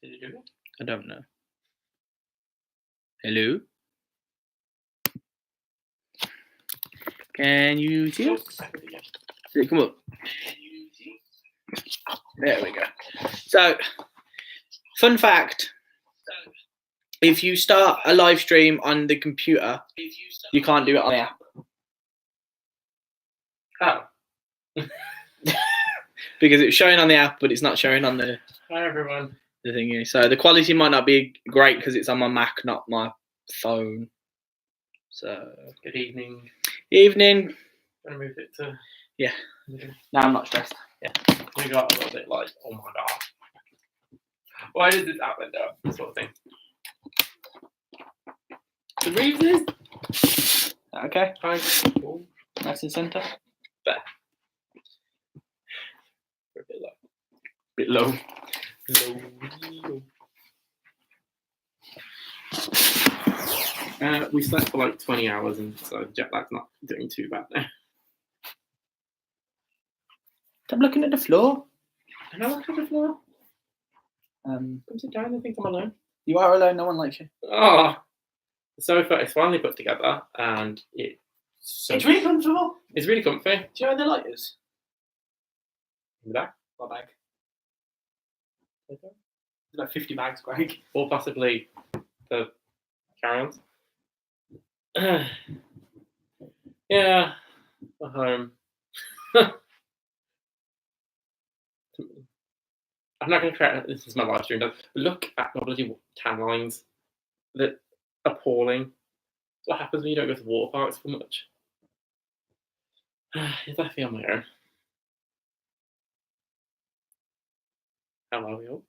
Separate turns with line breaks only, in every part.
Did you do it?
I don't know. Hello? Can you see us? Did it come up? There we go. So, fun fact. If you start a live stream on the computer, you can't do it on the app.
Oh.
Because it's showing on the app, but it's not showing on the
Hi, everyone.
the thingy. So the quality might not be great because it's on my Mac, not my phone. So
Good evening.
evening.
I'm going to move it to...
Yeah. Now I'm not stressed.
Yeah. We got a little bit like, oh my god. Why does this happen though? Sort of thing. The reason?
Okay.
Hi. Oh,
Nice and centre.
there. We're a bit low. We slept for like 20 hours, and so jet lag's not doing too bad now.
I'm looking at the floor.
Can I look at the floor?
Come
sit down. I think I'm alone.
You are alone. No one likes you.
Oh, the sofa is finally put together, and it's
really comfortable.
It's really comfy.
Do you know where the light is?
In the back,
My bag. There's like 50 bags, Greg.
or possibly the carry-ons. Yeah, we're home. I'm not going to create. This is my live stream. But look at the bloody tan lines. They're appalling. What happens when you don't go to water parks for much? It's left me on my own. How are we all?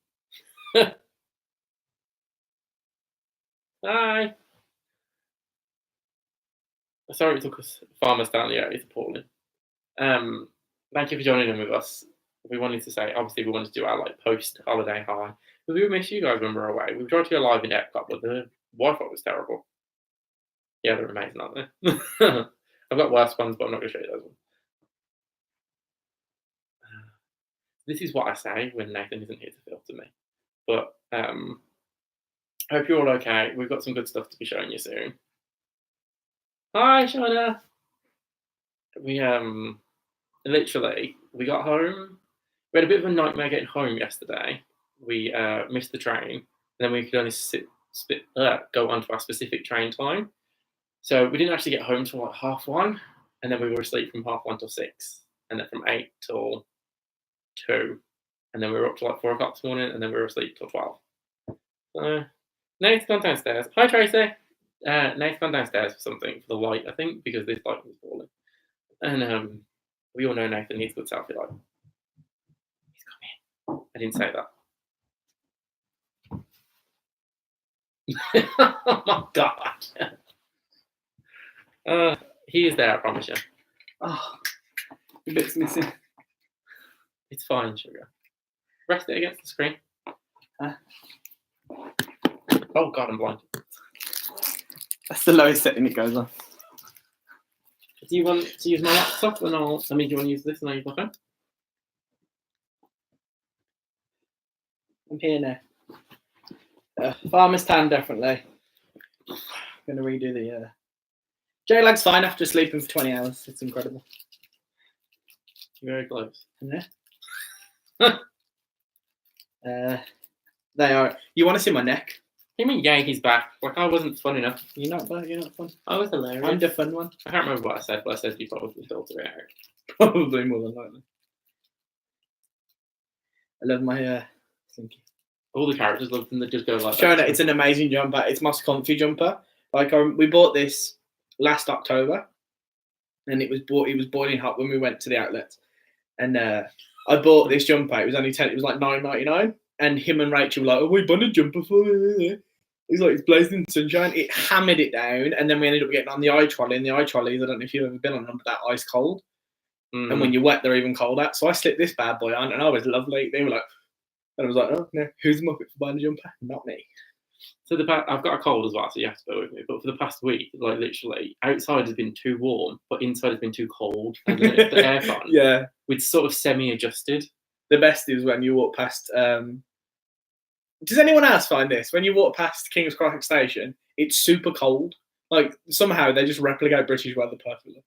Hi. Sorry it took us farmers down the area. It's appalling. Thank you for joining in with us. We wanted to say, obviously, we wanted to do our like post-holiday high. But we miss you guys when we're away. We tried to go live in Epcot, but the Wi-Fi was terrible. Yeah, they're amazing, aren't they? I've got worse ones, but I'm not going to show you those ones. This is what I say when Nathan isn't here to filter me. But I hope you're all okay. We've got some good stuff to be showing you soon. Hi, Shauna. We literally we got home. We had a bit of a nightmare getting home yesterday. We missed the train, and then we could only go onto our specific train time. So we didn't actually get home till like 1:30, and then we were asleep from 1:30 till 6, and then from 8 till 2, and then we were up to like 4 o'clock this morning, and then we were asleep till 12. So Nate's gone downstairs. Hi, Tracy. Nate's gone downstairs for something, for the light, I think, because this light was falling. And we all know Nathan needs good selfie light. He's come in. I didn't say that. Oh my god. He is there, I promise you.
Oh, the bit's missing.
It's fine, sugar. Rest it against the screen.
Huh?
Oh god, I'm blind.
That's the lowest setting it goes on.
Do you want to use my laptop do you want to use this and I'll use my phone?
I'm here now. Farmer's tan, definitely. I'm going to redo the... Jet lag's fine after sleeping for 20 hours. It's incredible.
You're very close.
Yeah. They are... You want to see my neck?
You mean he's back? Like, I wasn't fun enough.
You're not fun.
I was hilarious.
I'm the fun one.
I can't remember what I said, but I said you probably filter it out.
Probably more than likely. I love my slinky.
All the characters love them. They just go like
Showing
that.
It's an amazing jumper. It's my comfy jumper. Like we bought this last October, and it was boiling hot when we went to the outlets. And I bought this jumper. It was only it was like $9.99. And him and Rachel were like, "Oh, we bought a jumper for you." He's like, "It's blazing sunshine." It hammered it down, and then we ended up getting on the eye trolley. And the eye trolleys, I don't know if you've ever been on them, but they're ice cold. And when you're wet, they're even colder. So I slipped this bad boy on, and I was lovely. They were like, and I was like, "Oh no, who's the muppet for buying a jumper? Not me."
So I've got a cold as well, so you have to bear with me. But for the past week, like literally, outside has been too warm, but inside has been too cold. And the aircon,
yeah,
we'd sort of semi-adjusted.
The best is when you walk past Does anyone else find this? When you walk past King's Cross Station, it's super cold. Like, somehow they just replicate British weather perfectly.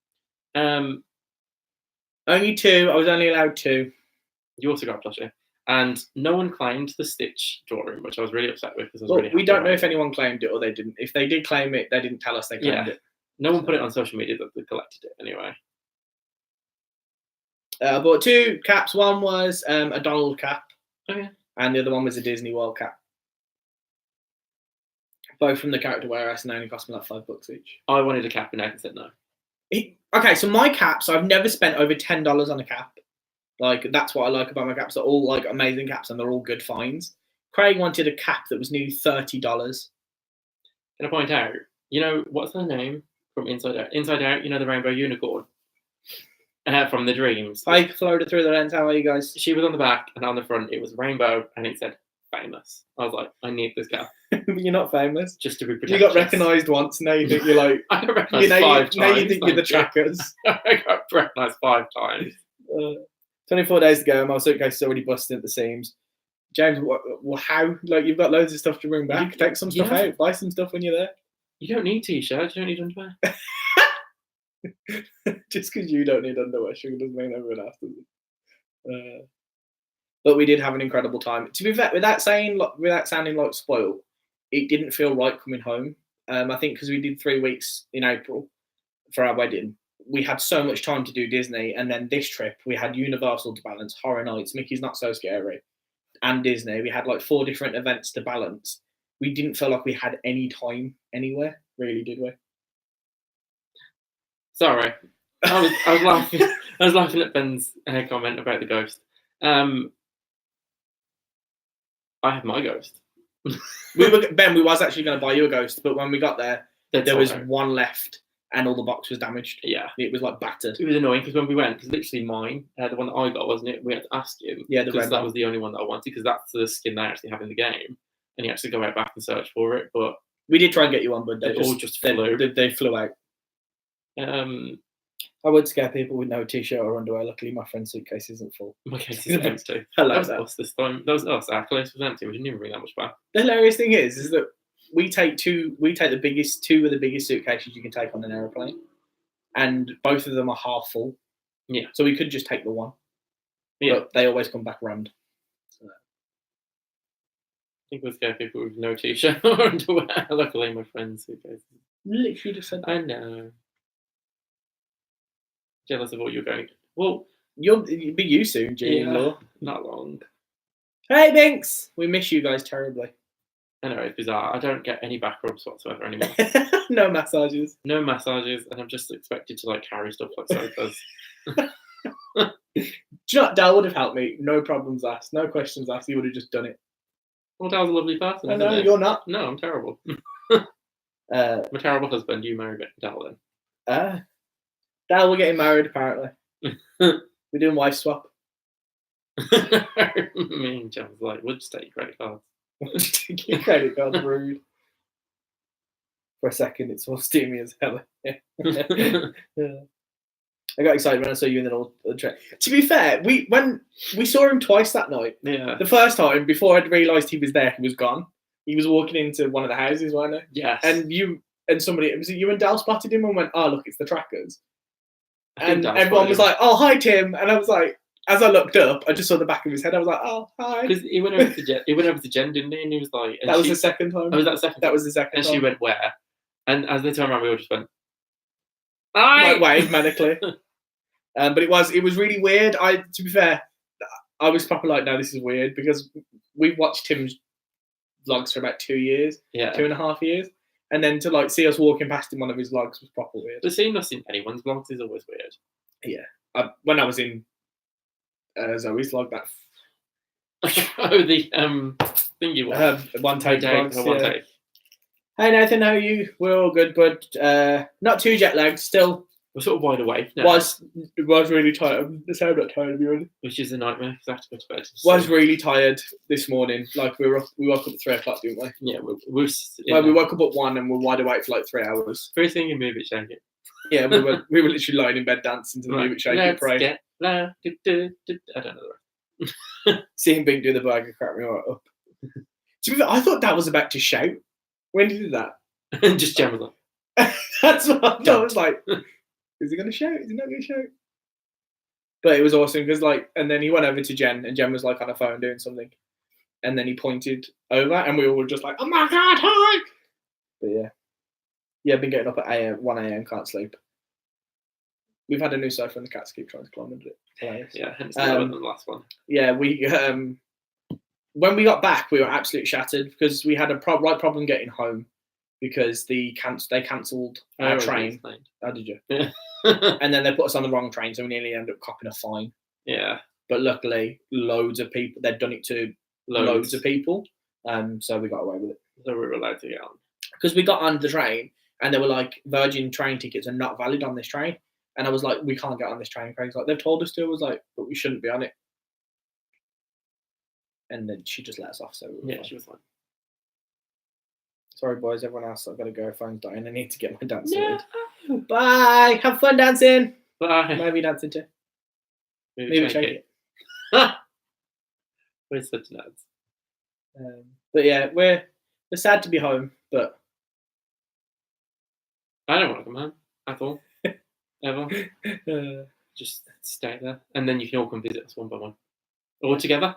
Only 2. I was only allowed 2.
You also got a plushie. And no one claimed the Stitch drawing, which I was really upset with because I was
Well,
really
we
happy
don't know
about
if anyone claimed it or they didn't. If they did claim it, they didn't tell us they claimed it.
No one put it on social media that they collected it anyway.
I bought 2 caps. One was a Donald cap.
Okay.
And the other one was a Disney World cap. Both from the Character Warehouse, and they only cost me like $5 each.
I wanted a cap and Nathan said no.
Okay, so my caps, I've never spent over $10 on a cap. Like, that's what I like about my caps. They're all like amazing caps and they're all good finds. Craig wanted a cap that was nearly $30.
Can I point out, you know, what's her name from Inside Out? Inside Out, you know, the rainbow unicorn from The Dreams.
I floated through the lens. How are you guys?
She was on the back and on the front it was rainbow and it said famous. I was like, I need this cap.
You're not famous.
Just to be
You
pretentious.
got recognised once. Now you think you're like.
I got recognised 5 times.
Now you think you're the trackers.
I got recognised 5 times.
24 days to go. My suitcase is already busted at the seams. James, how? Like, you've got loads of stuff to bring back. Take some stuff out. Buy some stuff when you're there.
You don't need t-shirts. You don't need underwear.
Just because you don't need underwear, sure doesn't mean everyone else does. But we did have an incredible time. To be fair, without sounding like spoiled, it didn't feel right coming home. I think because we did 3 weeks in April for our wedding, we had so much time to do Disney, and then this trip we had Universal to balance, Horror Nights, Mickey's Not So Scary, and Disney. We had like 4 different events to balance. We didn't feel like we had any time anywhere, really, did we?
Sorry, I was laughing. I was laughing at Ben's comment about the ghost. I have my ghost.
Ben, we was actually going to buy you a ghost, but when we got there, there was
out.
one left, and all the box was damaged.
Yeah,
it was like battered.
It was annoying because when we went, because literally mine, the one that I got, wasn't it? We had to ask him.
Yeah,
because that was the only one that I wanted, because that's the skin they actually have in the game, and you actually go out back and search for it. But
we did try and get you one, but
they all just flew.
They flew out. I would scare people with no t-shirt or underwear. Luckily, my friend's suitcase isn't full.
My case is empty.
That
was us this time. That was us. Our place was empty. We didn't even bring that much back.
The hilarious thing is that we take two of the biggest suitcases you can take on an aeroplane, and both of them are half full.
Yeah.
So we could just take the one.
Yeah.
But they always come back rammed. So.
I think we'll scare people with no t-shirt or underwear. Luckily, my friend's suitcase.
Literally just said that.
I know. Jealous of what you're going. Well,
you'll be you soon, G-in-law.
Not long.
Hey, Binks! We miss you guys terribly.
I know, it's bizarre. I don't get any back rubs whatsoever anymore.
No massages.
No massages, and I'm just expected to like carry stuff like sofas.
Do you know what? Dal would have helped me. No problems asked. No questions asked. He would have just done it.
Well, Dal's a lovely person.
I know, you're not.
No, I'm terrible. I'm a terrible husband. You married Dal then.
Dal, we're getting married apparently. We're doing wife swap.
Me and John's like, we'll just take your credit cards.
Your credit card's rude. For a second, it's all steamy as hell. Yeah. I got excited when I saw you in the old train. To be fair, when we saw him twice that night.
Yeah.
The first time, before I'd realised he was there, he was gone. He was walking into one of the houses, wasn't he?
Yes.
And you and somebody, was it you and Dal spotted him and went, "Oh, look, it's the trackers." And everyone was like, "Oh, hi, Tim." And I was like, as I looked up, I just saw the back of his head. I was like, "Oh, hi."
Because he went over to Jen, didn't he? And he was like,
that was the second time.
Oh, was that the second?
That was the second
and
time.
And she went, "Where?" And as they turned around, we all just went, "Hi!"
Like, wave manically. But it was really weird. To be fair, I was probably like, "No, this is weird," because we've watched Tim's vlogs for about 2 years, 2.5 years. And then to like see us walking past in one of his vlogs was proper weird.
But seeing us in anyone's vlogs is always weird.
Yeah. When I was in Zoe's vlog, that.
Oh, the thingy one.
One take vlogs.
One take.
Hey Nathan, how are you? We're all good, but not too jet lagged. Still,
we're sort of wide awake now.
Was really tired. I'm not tired of you.
Which is a nightmare because I have to go to bed.
Was really tired this morning. Like we woke up at 3 o'clock, didn't we?
Yeah, we
woke up at 1 and we're wide awake for like 3 hours.
First thing you move it, shake it.
Yeah, we were literally lying in bed dancing to the Move It, Shake It, Pray.
I don't know the rest.
Seeing Bink do the burger cracked me right up. To be fair, I thought that was about to shout when he did that.
And just Jen was like,
That's what I thought. I was like, is he going to shout? Is he not going to shout? But it was awesome because, like, and then he went over to Jen, and Jen was like on her phone doing something, and then he pointed over, and we all were just like, "Oh my god, hi!" But yeah, I've been getting up at 1 a.m. Can't sleep. We've had a new sofa, and the cats keep trying to climb under it. Hilarious.
yeah, hence the lower than the last one.
Yeah, we when we got back, we were absolutely shattered because we had a problem getting home because they cancelled our train. How did you?
Yeah.
And then they put us on the wrong train, so we nearly ended up copping a fine.
Yeah.
But luckily, loads of people, they'd done it to loads of people, so we got away with it.
So we were allowed to get on.
Because we got on the train, and they were like, Virgin train tickets are not valid on this train. And I was like, we can't get on this train. Craig's like, they've told us to. I was like, but we shouldn't be on it. And then she just let us off. So
Yeah, she was fine.
Sorry, boys. Everyone else, I've got to go. Phone's dying. I need to get my dance sorted. Bye. Have fun dancing.
Bye.
Maybe dancing too.
Maybe
shake it.
We're such nerds.
But yeah, we're sad to be home, but
I don't want to come home at all. Ever. Just stay there. And then you can all come visit us one by one. All together?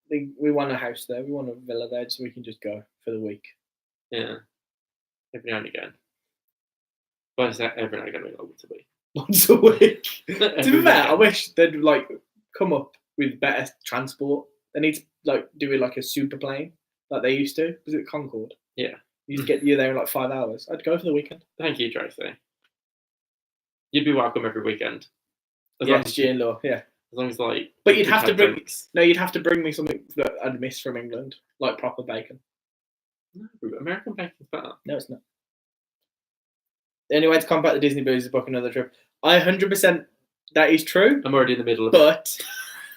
We want a house there. We want a villa there so we can just go for the week.
Yeah. Every now and again. But it's that every now and again we want to be.
Once a week. To be fair, I wish they'd like come up with better transport. They need to like do it like a super plane like they used to. Was it Concorde?
Yeah.
You just get you there in like 5 hours. I'd go for the weekend.
Thank you, Tracy. You'd be welcome every weekend.
Yes, G-in-law, yeah.
As long as like.
But you'd have to bring you'd have to bring me something that I'd miss from England, like proper bacon.
No, American bacon's better.
No, it's not. Anyway, to combat the Disney booze, book another trip. 100% that is true.
I'm already in the middle of
it.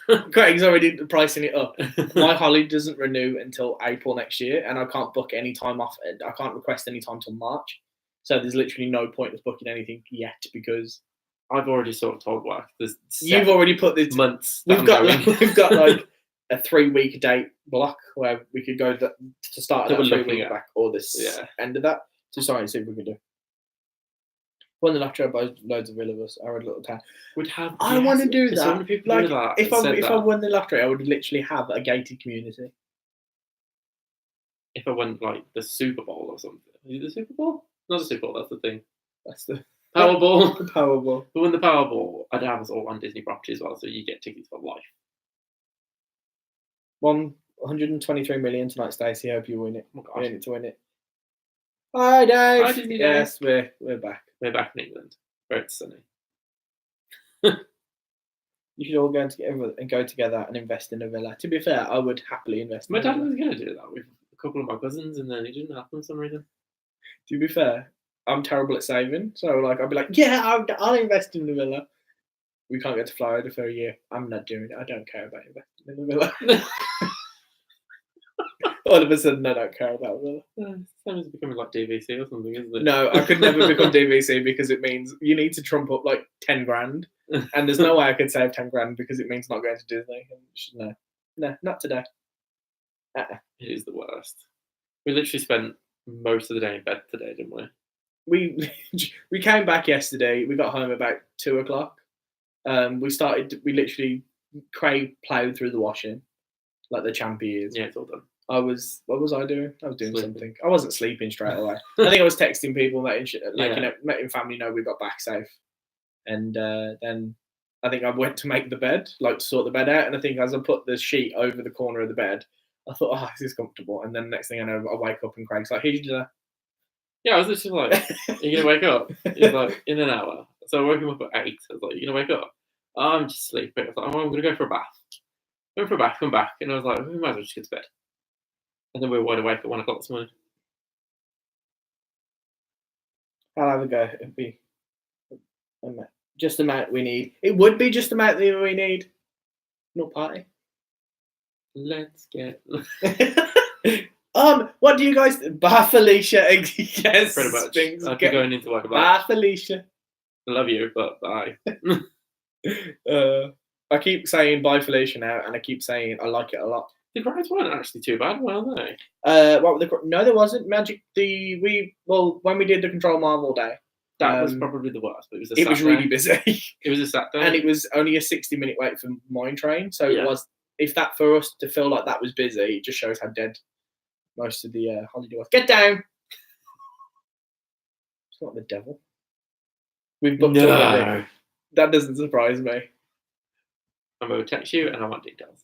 But Craig's already pricing it up. My holiday doesn't renew until April next year, and I can't book any time off. I can't request any time till March. So there's literally no point of booking anything yet because
I've already sort of told work.
You've already put this
months.
We've got like a 3-week date block where we could go to start that 3-week back or this end of that. So sorry and see if we could do. Won the lottery, buy loads of villas. Our little town
would have.
I want to do that.
So many people
like
do that.
If I won the lottery, I would literally have a gated community.
If I won like the Super Bowl or something, is it the Super Bowl? Not the Super Bowl. That's the thing.
That's the
Powerball.
The Powerball.
But when the Powerball, I'd have us all on Disney property as well, so you get tickets for life.
123 million tonight, Stacey. Hope you win it.
Oh
we need to win it. Hi, Dave.
Hi, Disney Dave.
Yes, we're back.
We're back in England, where it's sunny.
You should all go together and invest in a villa. To be fair, I would happily invest.
My dad was going to do that with a couple of my cousins, and then it didn't happen for some reason.
To be fair, I'm terrible at saving, so like I'll be like, yeah, I'll invest in the villa. We can't get to Florida for a year. I'm not doing it. I don't care about investing in the villa. All of a sudden, I don't care about villa.
Same as becoming like DVC or something, isn't it?
No, I could never become DVC because it means you need to trump up like 10 grand, and there's no way I could save 10 grand because it means not going to Disney. No, not today.
It is the worst. We literally spent most of the day in bed today, didn't we?
We came back yesterday. We got home about 2:00. We literally Craig ploughed through the washing like the champ he is.
Yeah, it's all done.
What was I doing? I was doing
Sleeping.
something. I wasn't sleeping straight away. I think I was texting people, letting family know we got back safe. And then I think I went to make the bed, like to sort the bed out. And I think as I put the sheet over the corner of the bed, I thought, oh, this is comfortable. And then next thing I know, I wake up and Craig's like, who'd you do that?
Yeah, I was literally like, are you going to wake up? He's like, in an hour. So I woke him up at 8. I was like, you going to wake up? Oh, I'm just sleeping. I was like, oh, I'm going to go for a bath. Went for a bath, come back. And I was like, we might as well just get to bed. And then we were wide awake at 1:00 this morning.
I'll have a go. It'd be just the amount we need. It would be just the amount that we need. No party.
Let's get.
What do you guys? Bar Felicia. Yes,
Pretty much.
Things
I'll be going into work about.
Bar Felicia.
I love you, but bye.
I keep saying bye Felicia now, and I keep saying I like it a lot.
The grades weren't actually too bad, were they?
What were no, there wasn't Magic. When we did the Control Marvel Day,
That was probably the worst. But it was a
it was
Saturday.
really busy,
It was a Saturday,
and it was only a 60-minute wait for Mine Train. So
Yeah.
it was. If that for us to feel like that was busy, it just shows how dead most of the holiday was. Get down! It's not the devil. We've booked already.
no.
That doesn't surprise me.
I'm going to text you, and I want details.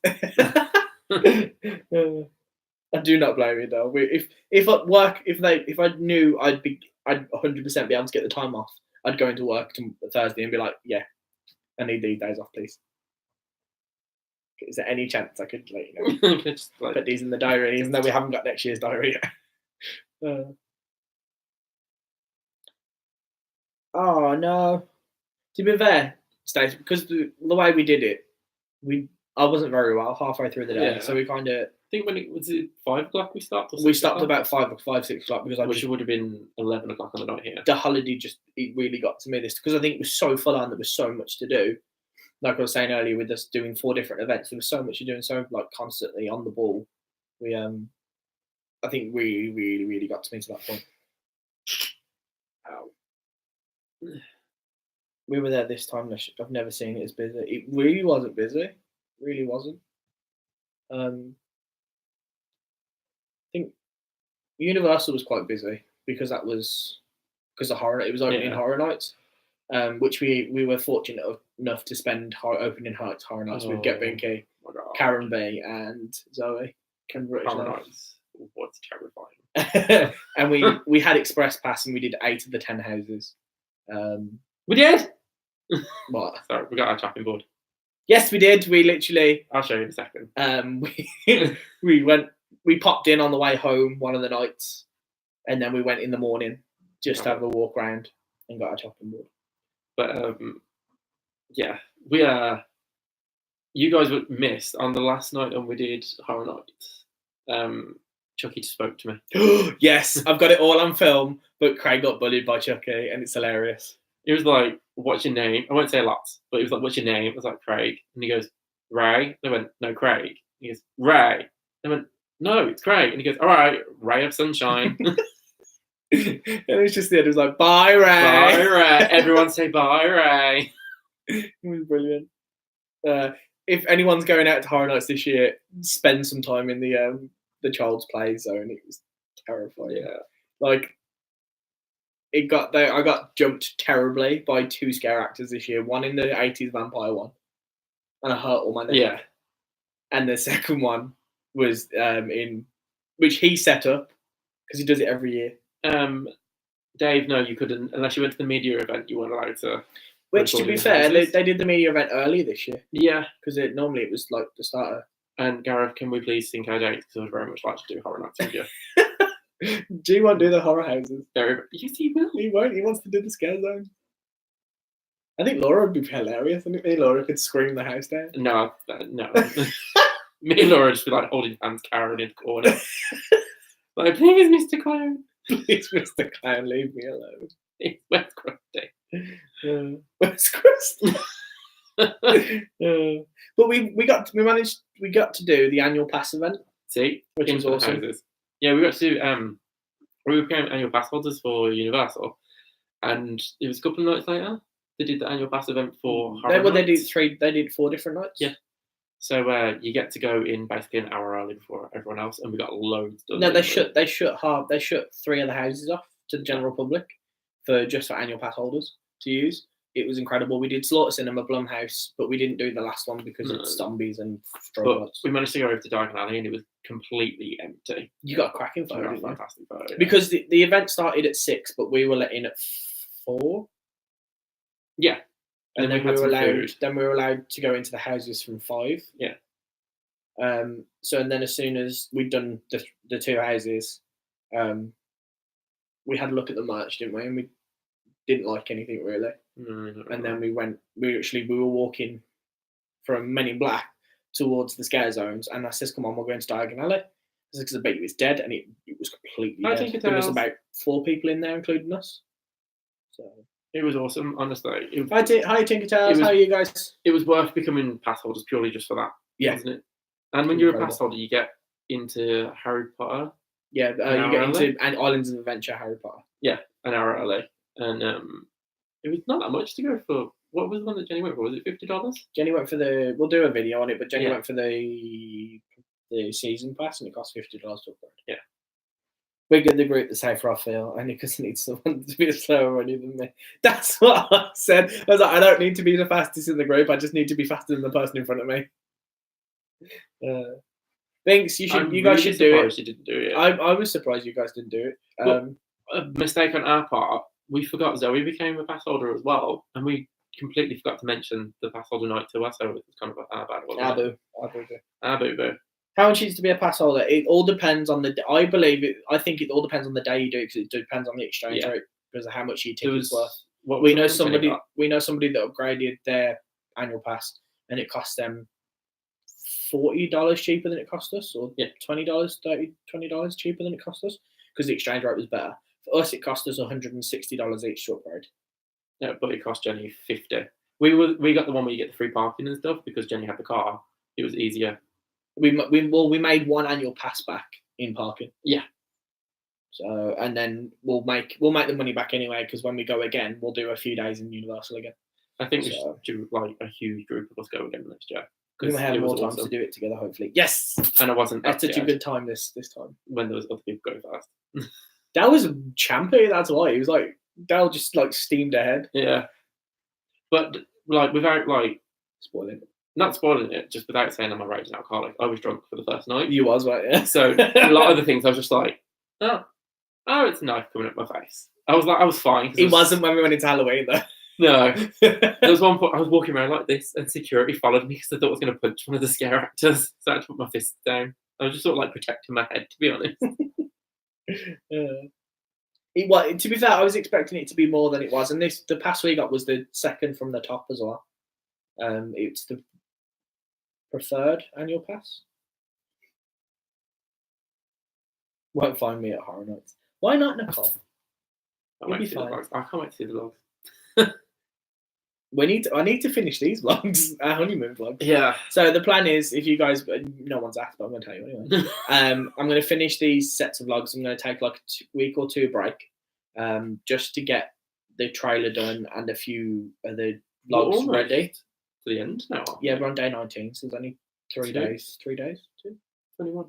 I do not blame you though. If at work, if I knew I'd 100% be able to get the time off, I'd go into work Thursday and be like, yeah, I need these days off, please. Is there any chance I could let you know?
Just like,
Put these in the diary, even though we haven't got next year's diary yet. Oh no! To be fair, Stacey, because the way we did it, I wasn't very well halfway through the day,
Yeah.
so we kind of
I think when it was 5 o'clock we stopped. Or
we
6
stopped
o'clock?
about 6 o'clock because
which would have been 11 o'clock on the night here.
the holiday it really got to me this because I think it was so full on. There was so much to do. Like I was saying earlier, with us doing 4 different events, there was so much to do and so like constantly on the ball. We I think really got to me to that point. Ow. We were there this time. I've never seen it as busy. It really wasn't busy. Really wasn't. I think Universal was quite busy because it was opening Horror Nights, which we were fortunate enough to spend opening Horror Nights with Get Binky, Karen B, and Zoe.
Horror Nights. What's terrifying.
And we had Express Pass and we did 8 of the 10 houses.
We did.
What?
Sorry, we got our chopping board.
Yes, we did. We literally.
I'll show you in a second.
We popped in on the way home one of the nights, and then we went in the morning just to have a walk around and got our chopping board.
But yeah, we you guys were missed on the last night when we did Horror Nights. Chucky just spoke to me.
Yes, I've got it all on film, but Craig got bullied by Chucky, and it's hilarious.
He was like, "What's your name?" I won't say lots, but he was like, "What's your name?" I was like, "Craig," and he goes, "Ray." And I went, "No, Craig." He goes, "Ray." I went, "No, it's Craig." And he goes, "All right, Ray of Sunshine."
And it's just the end. It was like, "Bye, Ray."
Bye, Ray. Everyone say bye, Ray.
It was brilliant. If anyone's going out to Horror Nights this year, spend some time in the Child's Play zone. It was terrifying.
Yeah.
Like I got jumped terribly by 2 scare actors this year. One in the 80s vampire one, and I hurt all my neck.
Yeah.
And the second one was in which he set up because he does it every year.
Dave, no, you couldn't unless you went to the media event. You weren't allowed to.
Which, to be fair, they did the media event early this year.
Yeah,
because normally it was like the starter.
And Gareth, can we please sync our dates? Because I would very much like to do Horror Nights with you.
Do you want to do the horror houses?
Yes, he will.
He won't. He wants to do the scare zone. I think Laura would be hilarious. I think me and Laura could scream the house down.
No, no. Me and Laura just be like holding hands, Karen in the corner. Like, please, Mr. Clown.
Please, Mr. Clown, leave me alone.
Where's Krusty?
Where's Krusty? But we got to do the annual pass event.
See,
which was awesome.
Houses. Yeah, we got to we became annual pass holders for Universal, and it was a couple of nights later they did the annual pass event for Horror Nights.
They did 4 different nights.
Yeah. So you get to go in basically an hour early before everyone else, and we got loads done.
No, they shut 3 of the houses off to the general public for annual pass holders to use. It was incredible. We did Slaughter Cinema, Blumhouse, but we didn't do the last one because it's zombies and
but we managed to go over to Diagon Alley and it was completely empty.
You got a cracking photo, didn't you?
Fantastic photo. Yeah.
Because the event started at 6, but we were let in at 4.
Yeah.
And then we were allowed to go into the houses from 5.
Yeah.
So and then as soon as we'd done the 2 houses, we had a look at the merch, didn't we? And we didn't like anything really. And then we were walking from Men in Black towards the scare zones, and I says, "Come on, we're going to Diagon Alley." Because I bet it was dead, and it was completely dead. There was about 4 people in there, including us. So
it was awesome, honestly.
Hi Tinker Tales, how are you guys?
It was worth becoming pass holders purely just for that,
yeah.
wasn't it? And when you're a
Incredible.
pass holder, you get into Harry Potter
Yeah,
An
you
hour
get
early?
into Islands of Adventure, Harry Potter.
an hour early, and it was not that much to go for. What was the one that Jenny went for? Was it $50?
Jenny went for the. We'll do a video on it, but Jenny
Yeah.
went for the season pass, and it cost $50 to upgrade.
Yeah.
We're good. The group the safer I feel, only because I need someone to be a slower runner than me. That's what I said. I was like, I don't need to be the fastest in the group. I just need to be faster than the person in front of me. Thanks. You guys should do it.
You didn't do it.
I was surprised you guys didn't do it.
Well, a mistake on our part. We forgot Zoe became a pass holder as well, and we completely forgot to mention the pass holder night to us. So it's kind of our bad. wasn't it? Abu.
How much is to be a pass holder? It all depends on the. I believe it. I think it all depends on the day you do it because it depends on the exchange rate because of how much your ticket's worth.
What
We
was
know
the one Jenny
somebody.
got?
We know somebody that upgraded their annual pass and it cost them $40 cheaper than it cost us, or
Yeah.
$20 cheaper than it cost us because the exchange rate was better. For us, it cost us $160 each to upgrade.
Yeah, but it cost Jenny $50. We got the one where you get the free parking and stuff because Jenny had the car. It was easier.
We made one annual pass back in parking.
Yeah.
So and then we'll make the money back anyway because when we go again, we'll do a few days in Universal again.
I think we
So-
should do like a huge group of us go again next year.
We
'cause
might have
it was
more time
awesome.
to do it together, hopefully. Yes,
And I wasn't
that's such a
scared
good time this time.
when there was other people going fast.
Dal was champy. That's why he was like Dal just like steamed ahead.
Yeah, but like without like
Spoiling it.
not spoiling it, just without saying I'm a raging alcoholic, I was drunk for the first night.
You was right, yeah.
So a lot of the things I was just like, oh, it's a knife coming up my face. I was fine. 'cause
It wasn't when we went into Halloween though.
No, there was one point I was walking around like this, and security followed me because they thought I was going to punch one of the scare actors. So I had to put my fists down. I was just sort of like protecting my head, to be honest.
To be fair, I was expecting it to be more than it was, and the pass we got was the second from the top as well. It's the preferred annual pass. Won't find me at Horror Nights. Why not, Nicole?
I
You'll
can't
be
wait to see the
fine.
vlogs. I can't wait to see the vlogs.
I need to finish these vlogs, our honeymoon vlogs.
Yeah.
So the plan is, if you guys, no one's asked, but I'm going to tell you anyway. I'm going to finish these sets of vlogs. I'm going to take like a week or two break, just to get the trailer done and a few of the
We're
vlogs
almost
ready.
to the end now. aren't
Yeah,
we?
we're on day 19, so there's only 3
Two.
days. 3 days? 2?
21.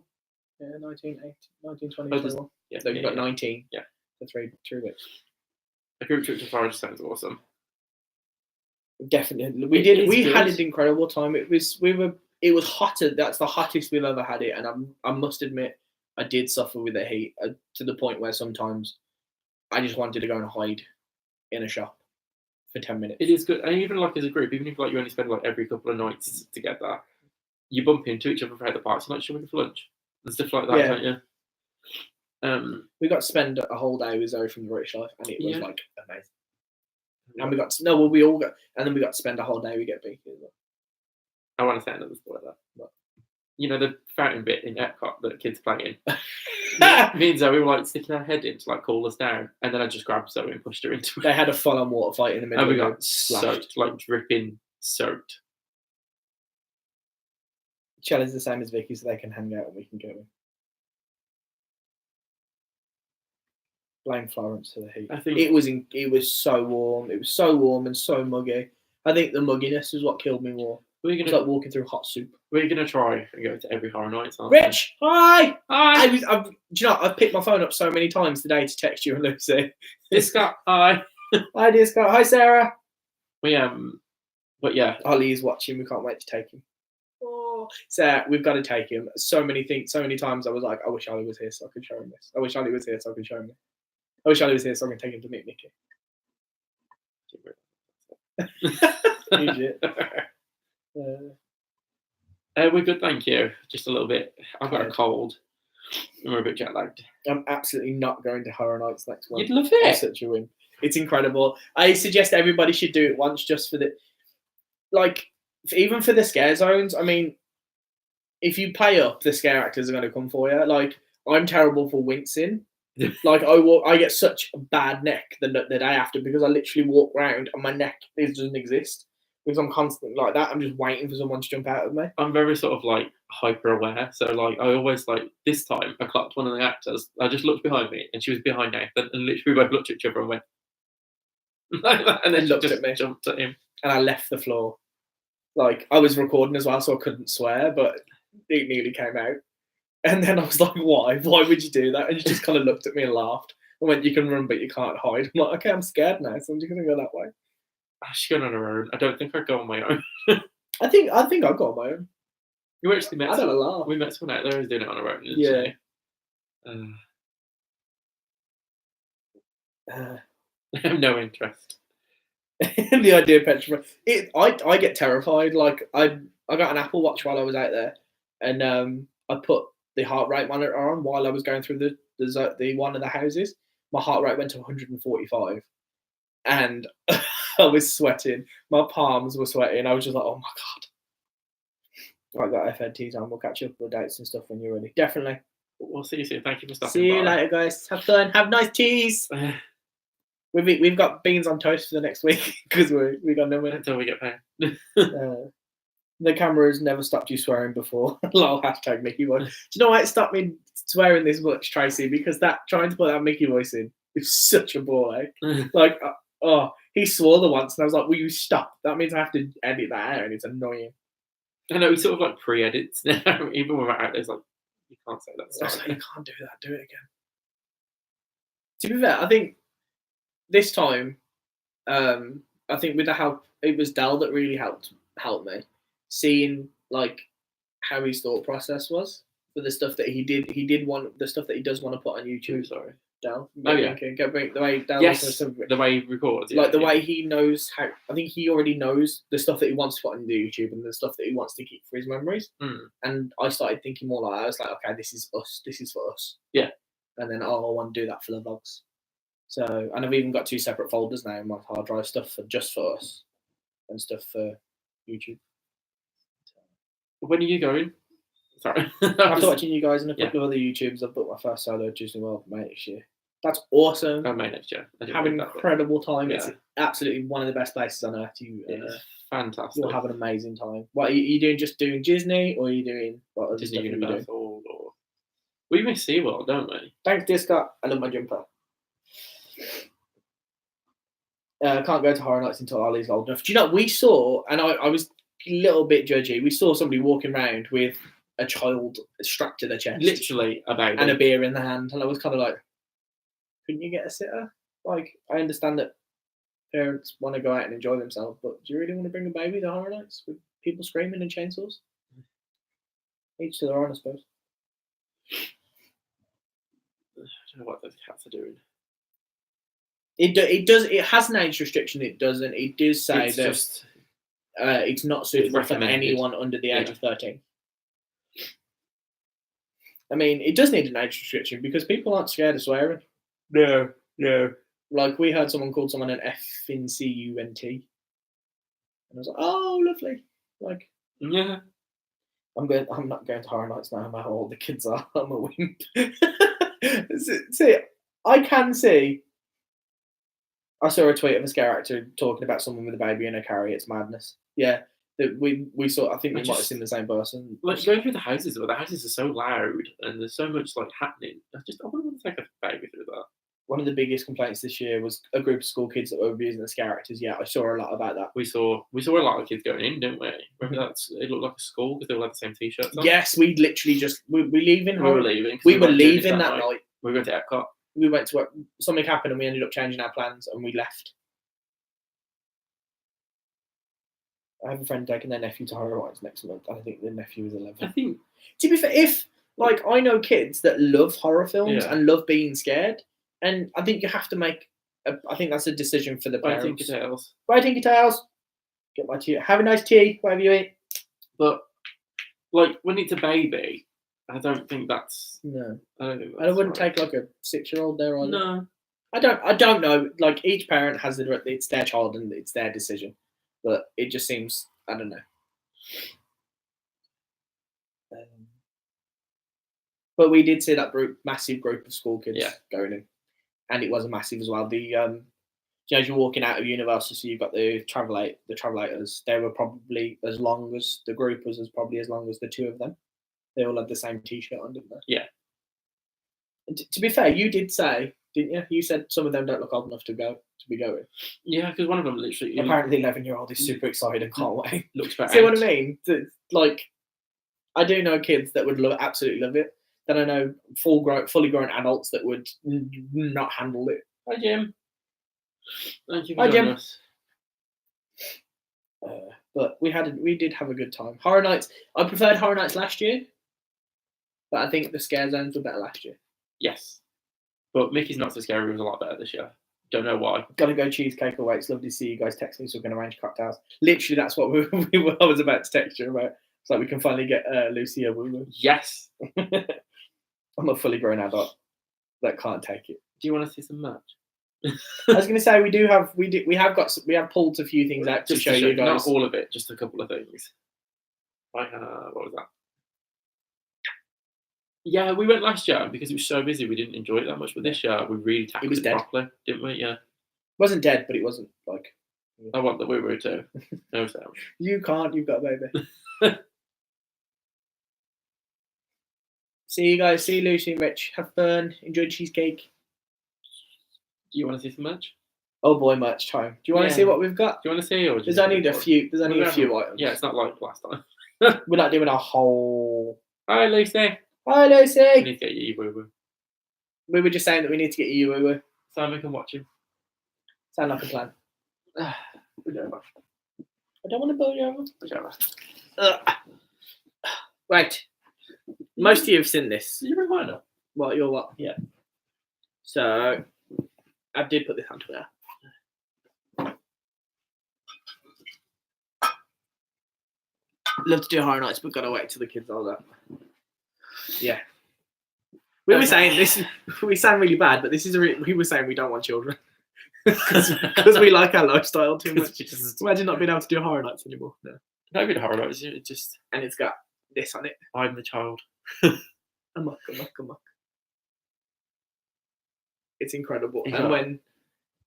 Yeah, 19, 20,
Oh, there's-
21.
Yeah.
So we've got 19
Yeah.
for 3 weeks.
A group trip to Florida sounds awesome.
Definitely,
It is
we had
good.
an incredible time. It was hotter. That's the hottest we've ever had it, and I must admit, I did suffer with the heat to the point where sometimes I just wanted to go and hide in a shop for 10 minutes.
It is good, and even like as a group, even if like you only spend like every couple of nights together, you bump into each other throughout the parks. Like, should we go for lunch and stuff like that,
Yeah.
don't you?
We got to spend a whole day with Zoe from the British Life, and it was
Yeah.
like amazing. And we got to, we all got, and then we got to spend a whole day with Get Beaky as well.
I want to say another spoiler, but you know the fountain bit in Epcot that kids play in. Me and Zoe were like sticking our head in to like cool us down, and then I just grabbed Zoe and pushed her into it,
They had a full-on water fight in the middle.
and we
of
got
the splash.
soaked, like dripping soaked.
Shelley's the same as Vicky, so they can hang out and we can go. Blame Florence for the heat.
I think
It was so warm. It was so warm and so muggy. I think the mugginess is what killed me more.
we're
It's
gonna
like walking through hot soup.
try and go to every Horror Nights. Aren't we?
Rich, hi!
Hi,
Do you know, I've picked my phone up so many times today to text you and Lucy.
it's Scott. Hi.
Hi, dear Scott. Hi, Sarah.
We but yeah,
Ollie is watching. We can't wait to take him. Oh, Sarah, we've got to take him. So many times I was like, I wish Ollie was here so I could show him this. I wish Ollie was here so I could show him this. I wish Ollie was here so I can take him to meet Mickey. Legit.
We're good, thank you. Just a little bit. I've got a
Tired.
cold, and we're a bit jet lagged.
I'm absolutely not going to Horror Nights next month.
You'd love
It's
it.
such a win. It's incredible. I suggest everybody should do it once just for the, even for the scare zones. I mean, if you pay up, the scare actors are going to come for you. Like, I'm terrible for wincing. Like, I get such a bad neck the day after because I literally walk around and my neck doesn't exist. because I'm constantly like that. I'm just waiting for someone to jump out of me.
I'm very sort of like hyper aware. So like I always like this time I clocked one of the actors. I just looked behind me and she was behind Nathan and literally we both looked at each other and went like that, and then
And
she
looked
just
at me.
jumped at him.
And I left the floor. Like I was recording as well, so I couldn't swear, but it nearly came out. And then I was like, "Why? Why would you do that?" And she just kind of looked at me and laughed. And went, "You can run, but you can't hide." I'm like, "Okay, I'm scared now, so I'm just gonna go that way."
She's going on her own. I don't think I'd go on my own.
I think I've got on my own.
You actually met
I don't laugh.
we met someone out there who's doing it on her own, didn't
Yeah.
she?
Uh,
I have no interest.
the idea of petrifying. I get terrified. Like I got an Apple Watch while I was out there, and I put the heart rate monitor on while I was going through the one of the houses. My heart rate went to 145, and I was sweating. My palms were sweating. I was just like, "Oh my god!" I got FNTs on. We'll catch up with dates and stuff when you're ready. Definitely.
We'll see you soon. Thank you for stopping
See you
by.
later, guys. Have fun. Have nice teas. We've got beans on toast for the next week because we got nowhere.
Until we get paid.
The camera has never stopped you swearing before. Lol, hashtag Mickey voice. Do you know why it stopped me swearing this much, Tracy? Because trying to put that Mickey voice in is such a ball ache. Like, he swore the once, and I was like, "Will you stop?" That means I have to edit that out, and it's annoying.
I know he sort of like pre-edits now, even without it. It's like you can't say that.
I was like, "You can't do that. Do it again." To be fair, I think this time, I think with the help, it was Dell that really helped me, seeing like how his thought process was for the stuff that he did want the stuff that he does want to put on YouTube.
Sorry.
Dell.
Oh, yeah.
The way Dell
Yes, the way he records.
like the way he knows how. I think he already knows the stuff that he wants to put on the YouTube and the stuff that he wants to keep for his memories. And I started thinking more like I was like, okay, this is us. This is for us.
Yeah.
And then I want to do that for the vlogs. So, and I've even got 2 separate folders now in my hard drive, stuff for just for us and stuff for YouTube.
When are you going? Sorry.
After watching you guys and a couple of other YouTubers, I've booked my first solo Disney World mate this year. That's awesome.
Oh, May next year.
Have an incredible time.
Yeah.
It's absolutely one of the best places on earth.
Fantastic.
You'll have an amazing time. What are you doing? Just doing Disney, or are you doing what other
Disney
stuff are you doing?
Universal, or we miss SeaWorld, don't we?
Thanks, Discot. I love my jumper. Can't go to Horror Nights until Ollie's old enough. Do you know, we saw, and I was a little bit judgy, we saw somebody walking around with a child strapped to their chest.
Literally a baby.
And a beer in the hand. And I was kind of like, couldn't you get a sitter? Like, I understand that parents want to go out and enjoy themselves, but do you really want to bring a baby to Horror Nights with people screaming and chainsaws? Each to their own, I suppose.
I don't know what those cats are doing.
It does. It has an age restriction. It doesn't. It does say
It's
that
just
it's not suitable for
recommended.
anyone under the age of 13. I mean, it does need an age restriction because people aren't scared of swearing.
no.
Like, we heard someone called someone an effing cunt. And I was like, oh, lovely. Like,
Yeah.
I'm not going to Horror Nights now, no matter how old the kids are. I'm a wimp. See, I can see. I saw a tweet of a scare actor talking about someone with a baby in a carry. It's madness. Yeah, that we saw. I think we might have seen the same person.
Like going through the houses, the houses are so loud and there's so much like happening. I wouldn't want to take a baby through that.
One of the biggest complaints this year was a group of school kids that were abusing the scare actors. Yeah, I saw a lot about that.
We saw a lot of kids going in, didn't we? Remember it looked like a school because they all had the same t-shirts on.
Yes, we literally just we leaving.
We were leaving.
We were leaving that night.
We went to Epcot.
We went to something happened and we ended up changing our plans and we left. I have a friend taking their nephew to Horror Nights next month. I think the nephew is 11.
I think,
to be fair, if like I know kids that love horror films
Yeah.
and love being scared, and I think you have to make. I think that's a decision for the parents.
I think it is.
Bye, Tinker Tails. Get my tea. Have a nice tea, whatever you eat.
But like when it's a baby, I don't think that's.
No,
I don't think
I
that's
wouldn't
right.
take like a 6-year-old there either.
No.
I don't know. Like each parent has it's their child and it's their decision, but it just seems I don't know. But we did see that massive group of school kids
Yeah.
going in, and it was a massive as well. The as you're walking out of Universal, so you've got the Travelators. They were probably as long as the group was probably as long as the two of them. They all had the same T-shirt on, didn't they?
Yeah.
And to be fair, you did say, didn't you? You said some of them don't look old enough to be going.
Yeah, because one of them literally
Apparently, 11-year-old is super excited and can't wait.
looks better.
See what I mean? Like, I do know kids that would absolutely love it. Then I know fully grown adults that would not handle it.
Hi, Jim. Thank you for
Hi, Jim.
joining us.
But we did have a good time. Horror Nights. I preferred Horror Nights last year, but I think the Scare Zones were better last year.
Yes, but Mickey's Not So Scary was a lot better this year. Don't know why.
Gotta go cheesecake away. It's lovely to see you guys text me, so we're gonna arrange cocktails. Literally, that's what I was about to text you about. It's like we can finally get Lucy a woo.
Yes.
I'm a fully grown adult that can't take it.
Do you want to see some merch?
I was going to say we have pulled a few things out to show you guys.
Not all of it, just a couple of things. What was that? Yeah, we went last year because it was so busy. We didn't enjoy it that much. But this year we really tackled it properly, didn't we? Yeah. It
wasn't dead, but it wasn't like.
I want the woo woo too. No sound.
You can't. You've got a baby. See you guys. See Lucy and Rich. Have fun. Enjoy cheesecake.
Do you want to see some merch?
Oh boy, merch time. Do you want to see what we've got?
Do you want to see? Or
there's only a few. There's only a few items.
Yeah, it's not like last time.
We're not doing a whole.
Hi, Lucy.
Hi, Lucy.
We need to get you woo woo.
We were just saying that we need to get you woo woo.
Simon can watch him.
Sound like a plan.
Whichever.
I don't want to build you over.
Whichever.
Right. Most of you have seen this.
Did you bring mine up?
What? Your what?
Yeah.
So, I did put this on Twitter. Love to do Horror Nights, but gotta wait till the kids are older. Yeah. We were saying this. We sound really bad, but this is. We were saying we don't want children because we like our lifestyle too much. Imagine not being able to do Horror Nights anymore. No.
Not even Horror Nights. It just.
And it's got this on it.
I'm the child.
Amok. It's incredible.
Yeah.
And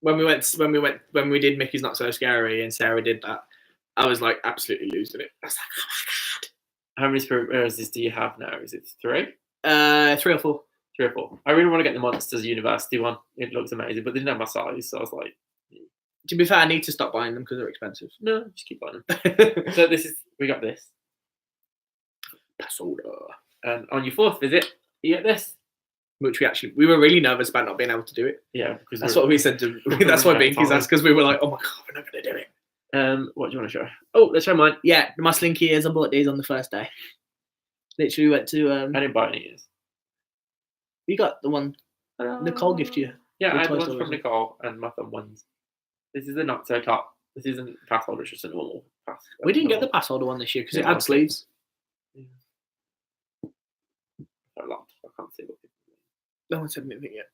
when we did Mickey's Not So Scary and Sarah did that, I was like absolutely losing it. I was like, oh my god.
How many spirit roses do you have now? Is it 3?
3 or 4.
3 or 4. I really want to get the Monsters University one. It looks amazing, but they didn't have my size, so I was like.
To be fair, I need to stop buying them because they're expensive.
No, just keep buying them. So we got this.
Pasoda.
And on your 4th visit, you get this.
Which we were really nervous about not being able to do it.
Yeah, because
that's what we said to. That's why Binky's asked, because we were like, oh my god, we're not going to do it.
What do you want to show? Oh, let's show mine.
Yeah, my slinky ears. I bought these on the first day. Literally went to.
I didn't buy any ears.
We got the one Nicole gifted you.
Yeah, I had ones from Nicole and my thumb ones. This is the not so top. This isn't pass holder, it's just a normal pass.
We didn't get the pass holder one this year because it had sleeves.
Yeah. A lot. I can't see what people do.
No one said anything yet.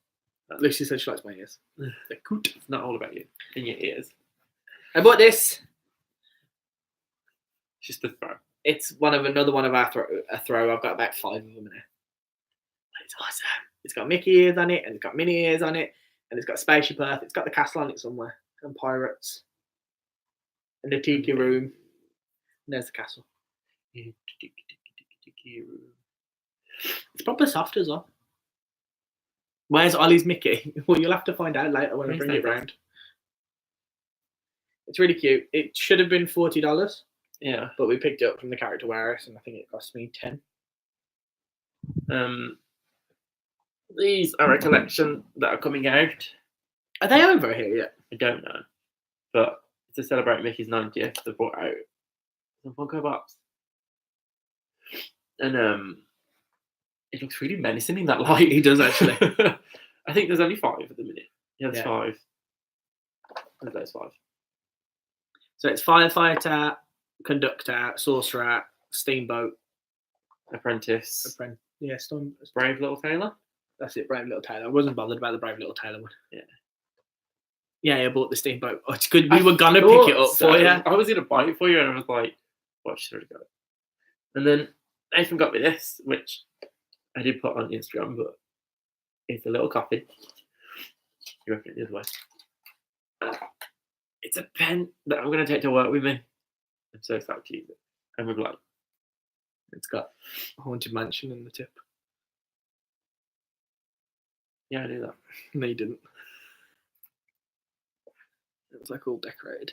Lucy said she likes my ears.
They're good. It's not all about you. In your ears.
I bought this.
It's just a throw.
It's another one of our throw. I've got about 5 of them in there. It's awesome. It's got Mickey ears on it, and it's got Minnie ears on it, and it's got Spaceship Earth. It's got the castle on it somewhere, and pirates, and the tiki room. And there's the castle.
Tiki room.
It's proper soft as well. Where's Ollie's Mickey? Well, you'll have to find out later when I bring it round. It's really cute. It should have been $40.
Yeah.
But we picked it up from the character warehouse, and I think it cost me 10.
These are a collection that are coming out.
Are they over here yet?
I don't know. But to celebrate Mickey's 90th, they brought out some Funko Pops. And it looks really menacing in that light.
He does, actually.
I think there's only 5 at the minute. Yeah, there's 5. There's those 5.
So it's Firefighter, Conductor, Sorcerer, Steamboat,
Apprentice. Brave Little Tailor.
That's it, Brave Little Tailor. I wasn't bothered about the Brave Little Tailor one.
Yeah.
Yeah, I bought the Steamboat. Oh, it's good. We were going to pick it up for you.
I was going to buy it for you, and I was like, well, she's already got it. And then Nathan got me this, which I did put on Instagram, but it's a little copy. You open it the other way. It's a pen that I'm going to take to work with me. I'm so excited to use it. And with like,
It's got Haunted Mansion in the tip.
yeah, I knew that.
No, you didn't. It was like all decorated.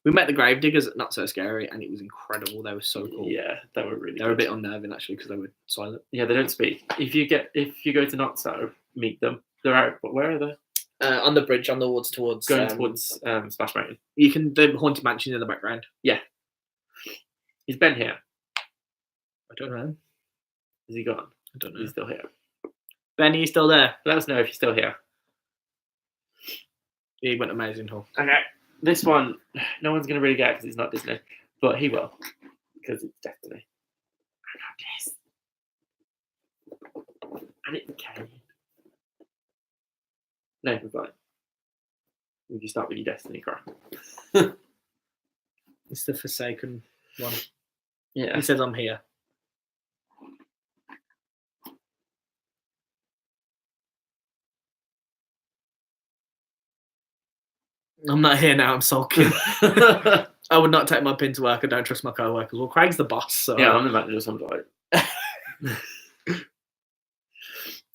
We met the Gravediggers at Not So Scary, and it was incredible. They were so cool.
Yeah, they were really.
They were a
good.
bit unnerving actually because they were silent.
Yeah, they don't speak. If you go to Not So, meet them. They're out. But where are they?
On the bridge on the woods towards
Going towards Splash Mountain.
You can the Haunted Mansion in the background.
Yeah. Is Ben here?
I don't know.
Is he gone?
I don't know.
He's still here.
Ben, are you still there?
Let us know if you're still here.
He went amazing, Hull.
Okay. This one, no one's going to really get because it's not Disney, but he will because it's Destiny. I got this. And it's Kane. No, goodbye. Would you start with your Destiny crap?
It's the Forsaken one.
Yeah.
He says I'm here. I'm not here now, I'm sulking. I would not take my pin to work. I don't trust my co-workers. Well, Craig's the boss, so...
Yeah, I'm the manager sometimes.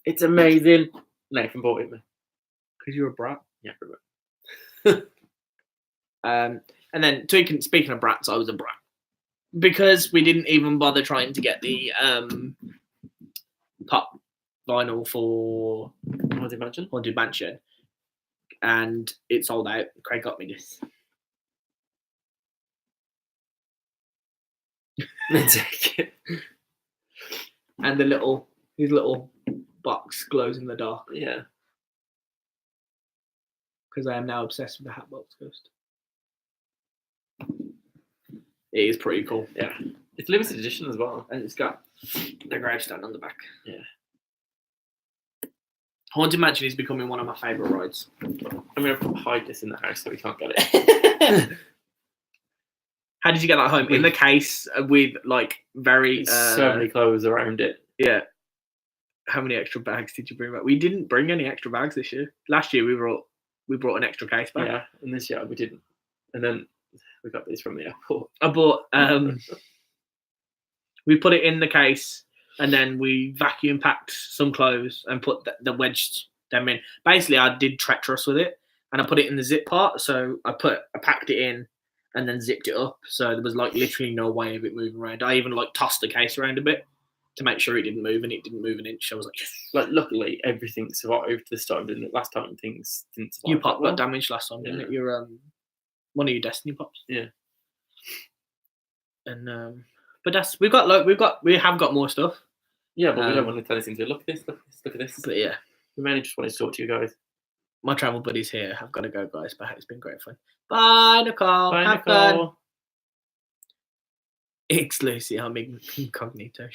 It's amazing. Nathan bought it me.
Because you're a brat.
Yeah, pretty much.
And then, speaking of brats, I was a brat. Because we didn't even bother trying to get the pop vinyl for
Haunted Mansion.
Haunted Mansion. And it sold out. Craig got me this.
Take it.
And his little box glows in the dark.
Yeah.
Because I am now obsessed with the Hatbox Ghost. It is pretty cool.
Yeah. It's limited edition as well.
And it's got the gravestone on the back.
Yeah.
Haunted Mansion is becoming one of my favourite rides.
I'm going to hide this in the house so we can't get it.
How did you get that home? In the case with like very...
so many clothes around it.
Yeah. How many extra bags did you bring back? We didn't bring any extra bags this year. Last year we brought an extra case back.
Yeah, and this year we didn't. And then we got these from the airport.
I bought... we put it in the case... And then we vacuum packed some clothes and put the wedged them in. Basically, I did treacherous with it, and I put it in the zip part. So I packed it in, and then zipped it up. So there was like literally no way of it moving around. I even like tossed the case around a bit to make sure it didn't move, and it didn't move an inch. I was like, yes.
Like luckily everything survived this time, didn't it? Last time things didn't survive.
Your pop got damaged last time, didn't it? Your one of your Destiny pops.
Yeah.
And but we have got more stuff.
Yeah, but we don't want to tell us into it. Look at this, look at this.
But yeah.
We mainly just wanted to talk to you guys.
My travel buddies here have got to go, guys, but it's been great fun. Bye, Nicole.
Bye,
have
Nicole.
fun. It's Lucy, I'm incognito.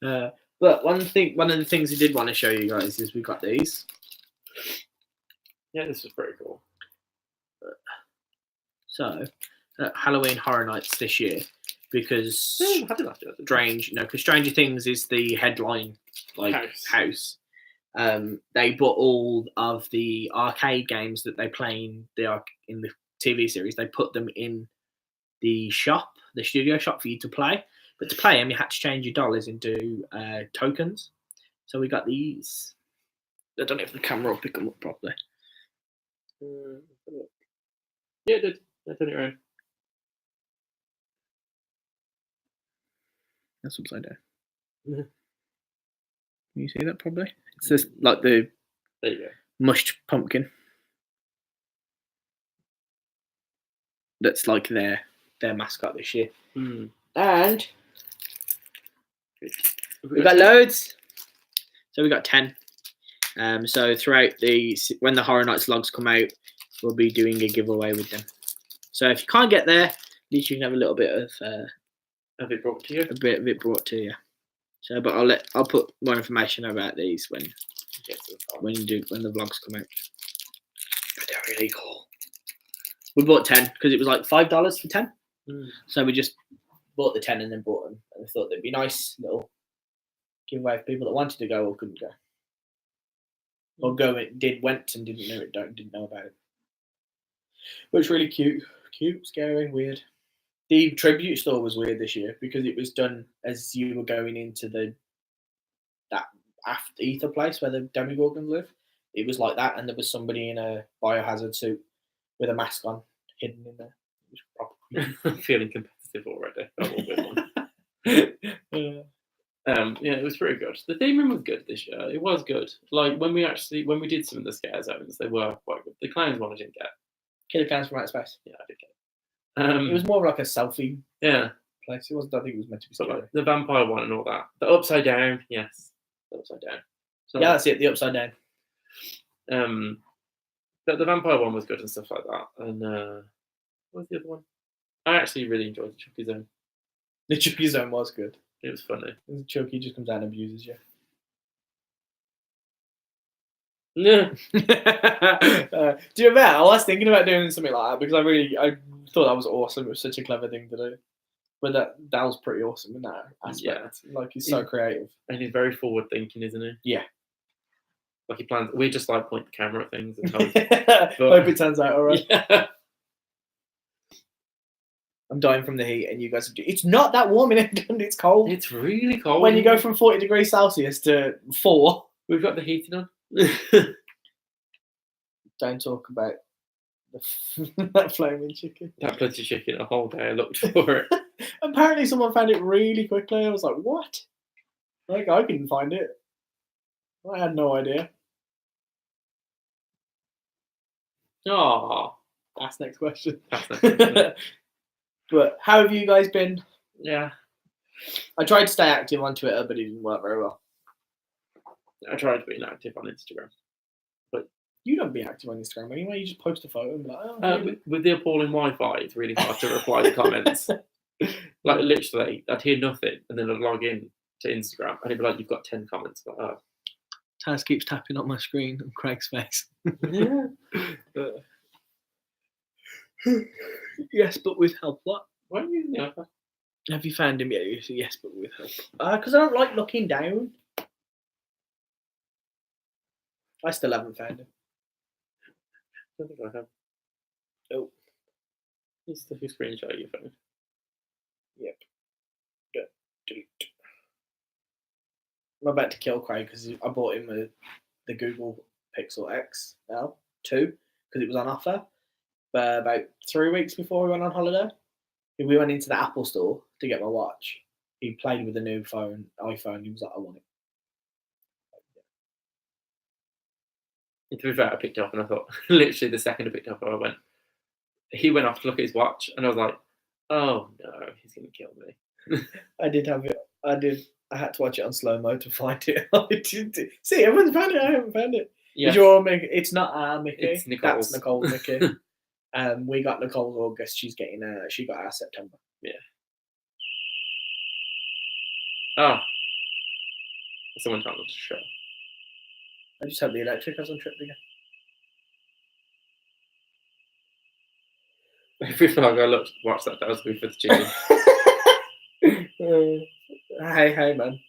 But one of the things I did want to show you guys is we got these.
Yeah, this was pretty cool.
So, Halloween Horror Nights this year, because Stranger Things is the headline house. They put all of the arcade games that they play in the TV series. They put them in the studio shop for you to play. But to play them, you had to change your dollars into tokens. So we got these. I don't know if the camera will pick them up properly.
Yeah, it did. I turned it around.
That's upside down. Mm-hmm. Can you see that properly? It's just like the
there you go.
Mushed pumpkin. That's like their mascot this year.
Mm.
And we got loads. So we got 10. So throughout when the Horror Nights logs come out, we'll be doing a giveaway with them. So if you can't get there, at least you can have a little bit of
it brought to you.
A bit of it brought to you. So, but I'll put more information about these when the vlogs come out. But they're really cool. We bought 10 because it was like $5 for 10.
Mm.
So we just bought the 10 and then bought them. And I thought they'd be nice little giveaway for people that wanted to go or couldn't go. or went and didn't know about it. But it's really cute, scary, weird. The tribute store was weird this year because it was done as you were going into that after ether place where the Demogorgons live. It was like that, and there was somebody in a biohazard suit with a mask on, hidden in there. It was proper.
I'm feeling competitive already. Yeah, it was pretty good. The theming was good this year. It was good. Like when we did some of the scare zones, they were quite good. The clowns one I didn't get.
Killer Clowns from Outer Space.
Yeah, I did get.
It was more like a selfie
Yeah.
place. It wasn't. I think it was meant to be scary.
Like the vampire one and all that. The upside down, yes. The upside down. So,
yeah, that's it. The upside down.
The vampire one was good and stuff like that. And what was the other one? I actually really enjoyed the Chucky Zone.
The Chucky Zone was good.
It was funny.
Chucky just comes out and abuses you.
Yeah.
Do you remember? I was thinking about doing something like that because I thought that was awesome. It was such a clever thing to do. But that was pretty awesome in that aspect. Yeah. Like he's so creative.
And he's very forward thinking, isn't he?
Yeah.
Like he plans. We just like point the camera at things and hope
it turns out alright.
Yeah.
I'm dying from the heat, and you guys. It's not that warm in England. It's cold.
It's really cold.
When you go from 40 degrees Celsius to 4,
we've got the heating on.
Don't talk about that flaming chicken.
That bloody chicken. A whole day I looked for it.
Apparently, someone found it really quickly. I was like, "What?" Like I couldn't find it. I had no idea.
Oh,
that's next question.
That's next question.
But how have you guys been?
Yeah.
I tried to stay active on Twitter, but it didn't work very well.
I tried to be inactive on Instagram. But
you don't be active on Instagram anyway. You just post a photo and be like, oh.
With the appalling Wi-Fi, it's really hard to reply to comments. Like, literally, I'd hear nothing, and then I'd log in to Instagram, and it'd be like, you've got 10 comments. Like, oh.
Taz keeps tapping on my screen on Craig's face.
Yeah.
Yes, but with help. What?
Why are you using the iPad?
Have you found him yet? Yes, but with help. Because I don't like looking down. I still haven't found him.
I don't think I have.
Oh.
You still screenshot your phone.
Yep. Delete. I'm about to kill Craig because I bought him the Google Pixel XL 2 because it was on offer. But about 3 weeks before we went on holiday, we went into the Apple store to get my watch. He played with the new iPhone. He was like, I want it.
To be fair, I picked it up and I thought, literally the second I picked it up, he went off to look at his watch and I was like, oh no, he's going to kill me.
I did have it. I had to watch it on slow-mo to find it. See, everyone's found it. I haven't found it. Yeah. It's not our Mickey.
It's Nicole's.
That's Nicole's Mickey. We got Nicole's August. She got our September.
Yeah. Oh. Someone trying to show.
I just hope the electric hasn't tripped again.
Every time I watch that was good for the chicken.
Hey, man.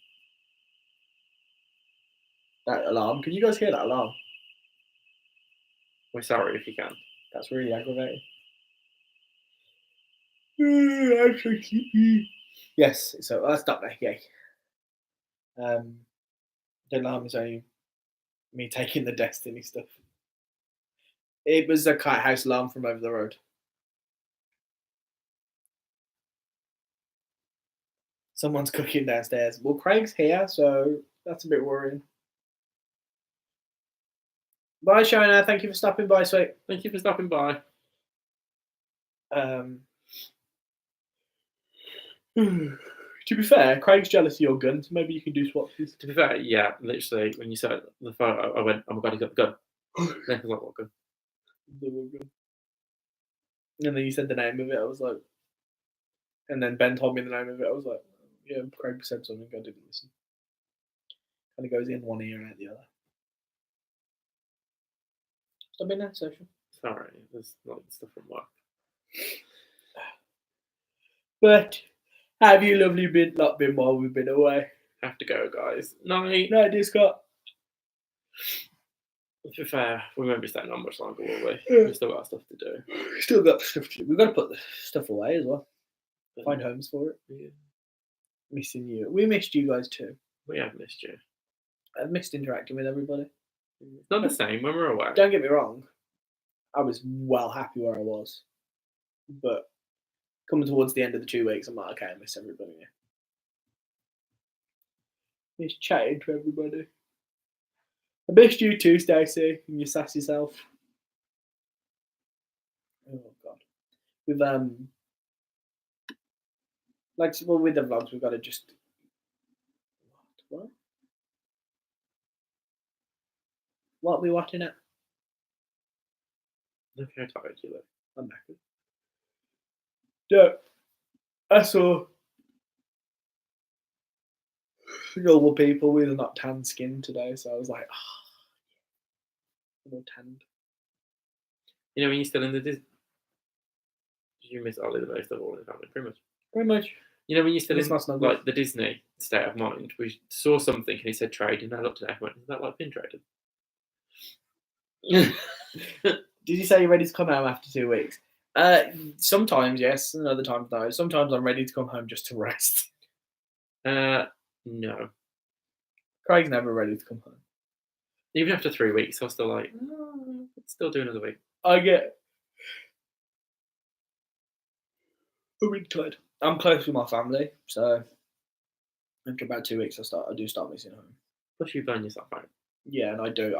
That alarm. Can you guys hear that alarm?
We're sorry if you can.
That's really aggravating. I'm so sleepy. Yes, so that's not that yay. The alarm is only me taking the Destiny stuff. It was a kite house alarm from over the road. Someone's cooking downstairs. Well, Craig's here, so that's a bit worrying. Bye, Shona. Thank you for stopping by, sweet.
Thank you for stopping by.
To be fair, Craig's jealous of your gun, so maybe you can do swatches.
To be fair, yeah, literally, when you said the photo, I went, oh my god, he got the gun. Then I was like, what gun?
And then you said the name of it, I was like... And then Ben told me the name of it, I was like, yeah, Craig said something, I didn't listen. Kind of goes in one ear and out the other. Stop being antisocial.
Sorry, there's not stuff from work.
But have you lovely been while we've been away?
Have to go, guys. Night.
Night, dear Scott.
To be fair, we won't be staying on much longer, will we?
Yeah.
We've still got stuff to do.
Still got stuff to do. We've got to put the stuff away as well. Find homes for it.
Yeah.
Missing you. We missed you guys too.
We have missed you.
I've missed interacting with everybody.
It's not the same when we're away.
Don't get me wrong. I was well happy where I was. But coming towards the end of the 2 weeks, I'm like, okay, I miss everybody here. Miss chatting to everybody. I missed you too, Stacey, and your sassy self. Oh god. We've with the vlogs, we've got to just what are we watching at?
Look how tired you look.
I'm back. Yeah, I saw normal people with not tan skin today, so I was like, more tanned.
You know, when you're still in the Disney, you miss Ollie the most of all in the family, pretty much.
Pretty much.
You know, when you're still
Miss
in
my snuggles.
like the Disney state of mind, we saw something and he said trade, and I looked at it and went, "Is that like pin trading?"
Did you say you're ready to come home after 2 weeks? Sometimes yes, and other times no. Sometimes I'm ready to come home just to rest.
No.
Craig's never ready to come home.
Even after 3 weeks, I was still like, oh, let's still do another week.
I get a bit tired. I'm close with my family, so after about 2 weeks, I do start missing home.
Plus, you burn yourself out.
Yeah, and I do.